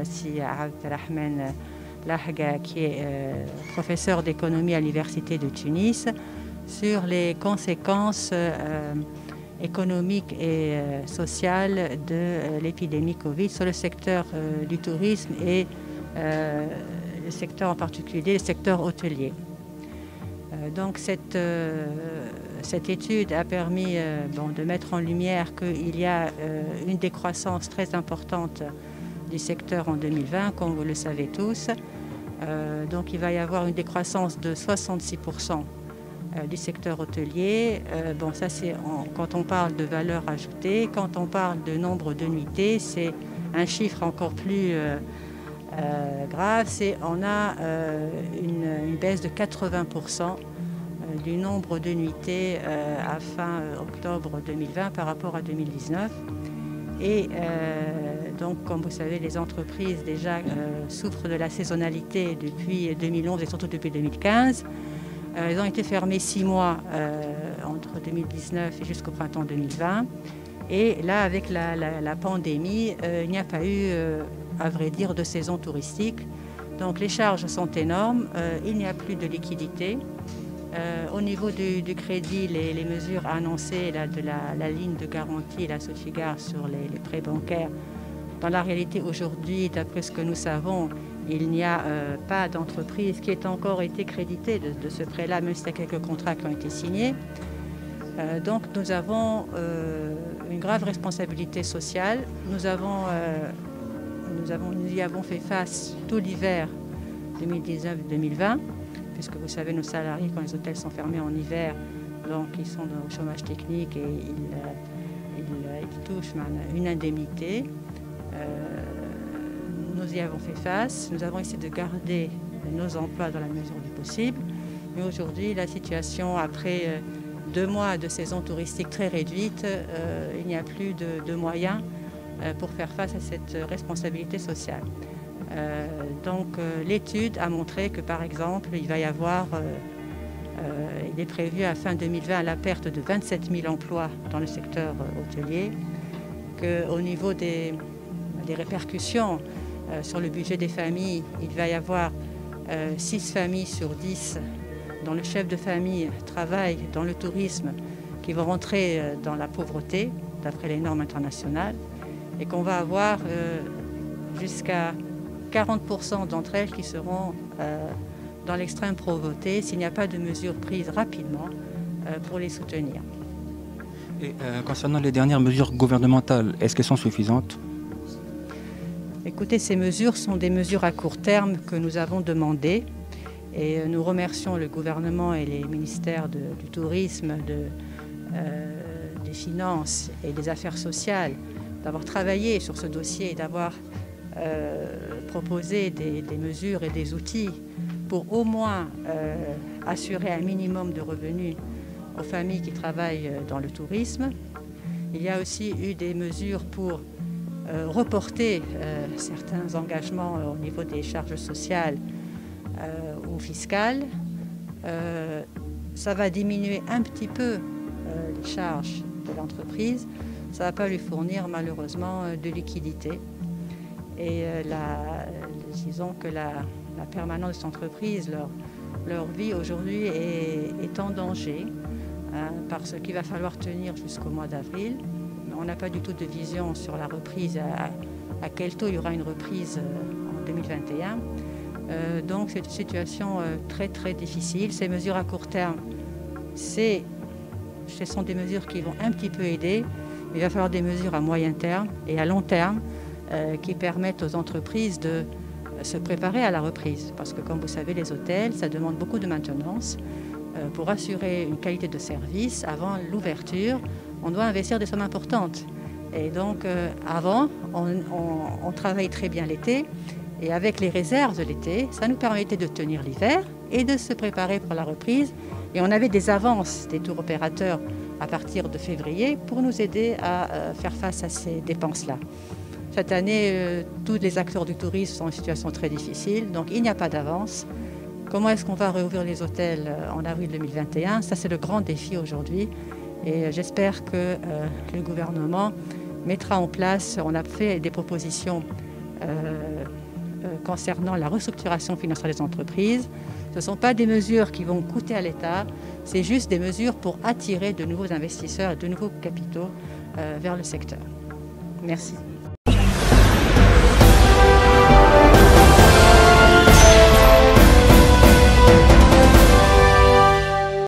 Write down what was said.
Si Abdelrahman Lahga, qui est professeur d'économie à l'Université de Tunis, sur les conséquences économiques et sociales de l'épidémie Covid sur le secteur du tourisme et le secteur en particulier, le secteur hôtelier. Donc cette étude a permis de mettre en lumière qu'il y a une décroissance très importante du secteur en 2020, comme vous le savez tous. Donc il va y avoir une décroissance de 66% du secteur hôtelier. Ça c'est quand on parle de valeur ajoutée. Quand on parle de nombre de nuitées, c'est un chiffre encore plus grave. On a une baisse de 80% du nombre de nuitées à fin octobre 2020 par rapport à 2019. Et donc, comme vous savez, les entreprises déjà souffrent de la saisonnalité depuis 2011 et surtout depuis 2015. Elles ont été fermées 6 mois entre 2019 et jusqu'au printemps 2020. Et là, avec la pandémie, il n'y a pas eu, à vrai dire, de saison touristique. Donc les charges sont énormes, il n'y a plus de liquidité. Au niveau du crédit, les mesures annoncées là, de la ligne de garantie, la Sofigar sur les prêts bancaires, dans la réalité aujourd'hui, d'après ce que nous savons, il n'y a pas d'entreprise qui ait encore été créditée de ce prêt-là, même s'il y a quelques contrats qui ont été signés. Donc nous avons une grave responsabilité sociale. Nous y avons fait face tout l'hiver 2019-2020, puisque vous savez, nos salariés, quand les hôtels sont fermés en hiver, donc ils sont au chômage technique et ils touchent une indemnité. Nous y avons fait face. Nous avons essayé de garder nos emplois dans la mesure du possible. Mais aujourd'hui, la situation, après 2 mois de saison touristique très réduite, il n'y a plus de moyens pour faire face à cette responsabilité sociale. L'étude a montré que, par exemple, il va y avoir, il est prévu à fin 2020 la perte de 27 000 emplois dans le secteur hôtelier, qu'au niveau des répercussions sur le budget des familles, il va y avoir 6 familles sur 10 dont le chef de famille travaille dans le tourisme qui vont rentrer dans la pauvreté, d'après les normes internationales, et qu'on va avoir jusqu'à 40% d'entre elles qui seront dans l'extrême pauvreté s'il n'y a pas de mesures prises rapidement pour les soutenir. Et concernant les dernières mesures gouvernementales, est-ce qu'elles sont suffisantes ? Écoutez, ces mesures sont des mesures à court terme que nous avons demandées et nous remercions le gouvernement et les ministères du tourisme, des finances et des affaires sociales d'avoir travaillé sur ce dossier et d'avoir proposé des mesures et des outils pour au moins assurer un minimum de revenus aux familles qui travaillent dans le tourisme. Il y a aussi eu des mesures pour reporter certains engagements au niveau des charges sociales ou fiscales. Ça va diminuer un petit peu les charges de l'entreprise. Ça ne va pas lui fournir malheureusement de liquidité. Et disons que la permanence de cette entreprise, leur vie aujourd'hui est en danger parce qu'il va falloir tenir jusqu'au mois d'avril. On n'a pas du tout de vision sur la reprise, à quel taux il y aura une reprise en 2021. Donc c'est une situation très très difficile. Ces mesures à court terme, ce sont des mesures qui vont un petit peu aider. Il va falloir des mesures à moyen terme et à long terme qui permettent aux entreprises de se préparer à la reprise. Parce que comme vous savez, les hôtels, ça demande beaucoup de maintenance. Pour assurer une qualité de service, avant l'ouverture, on doit investir des sommes importantes. Et donc, avant, on travaille très bien l'été. Et avec les réserves de l'été, ça nous permettait de tenir l'hiver et de se préparer pour la reprise. Et on avait des avances des tours opérateurs à partir de février pour nous aider à faire face à ces dépenses-là. Cette année, tous les acteurs du tourisme sont en situation très difficile, donc il n'y a pas d'avance. Comment est-ce qu'on va réouvrir les hôtels en avril 2021? Ça, c'est le grand défi aujourd'hui. Et j'espère que le gouvernement mettra en place, on a fait des propositions concernant la restructuration financière des entreprises. Ce ne sont pas des mesures qui vont coûter à l'État, c'est juste des mesures pour attirer de nouveaux investisseurs et de nouveaux capitaux vers le secteur. Merci.